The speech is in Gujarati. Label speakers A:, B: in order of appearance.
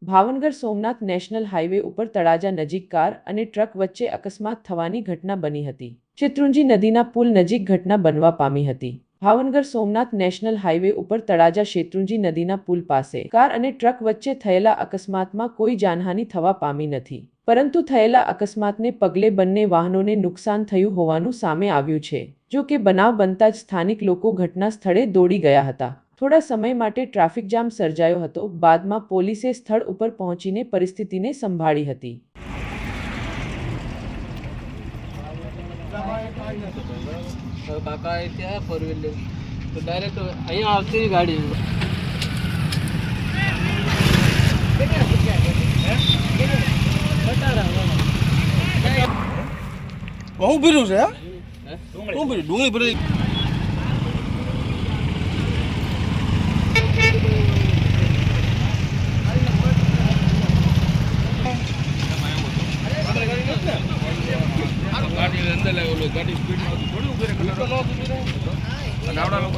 A: ભાવનગર સોમનાથ નેશનલ હાઈવે ઉપર તળાજા નજીક કાર અને ટ્રક વચ્ચે અકસ્માત થવાની ઘટના બની હતી। શેત્રુંજી નદીના પુલ નજીક ઘટના બનવા પામી હતી। ભાવનગર સોમનાથ નેશનલ હાઈવે ઉપર તળાજા શેત્રુંજી નદીના પુલ પાસે કાર અને ટ્રક વચ્ચે થયેલા અકસ્માતમાં કોઈ જાનહાનિ થવા પામી નથી, પરંતુ થયેલા અકસ્માતને પગલે બંને વાહનોને નુકસાન થયું હોવાનું સામે આવ્યું છે। જો કે બનાવ બનતા જ સ્થાનિક લોકો ઘટના સ્થળે દોડી ગયા હતા। થોડા સમય માટે ટ્રાફિક જામ સર્જાયો હતો। બાદમાં પોલીસે સ્થળ ઉપર પહોંચીને પરિસ્થિતિને સંભાળી હતી।
B: કાકા ત્યાં ફોર વ્હીલર તો ડાયરેક્ટ અહીંયા આવતી ગાડી
C: બહુ ભીરું છે શું ભીરું ડુંગળી ભરી
B: ગાડી અંદર લાવેલો ગાડી સ્પીડમાં થોડું ઉભી રહે આવડા લોકો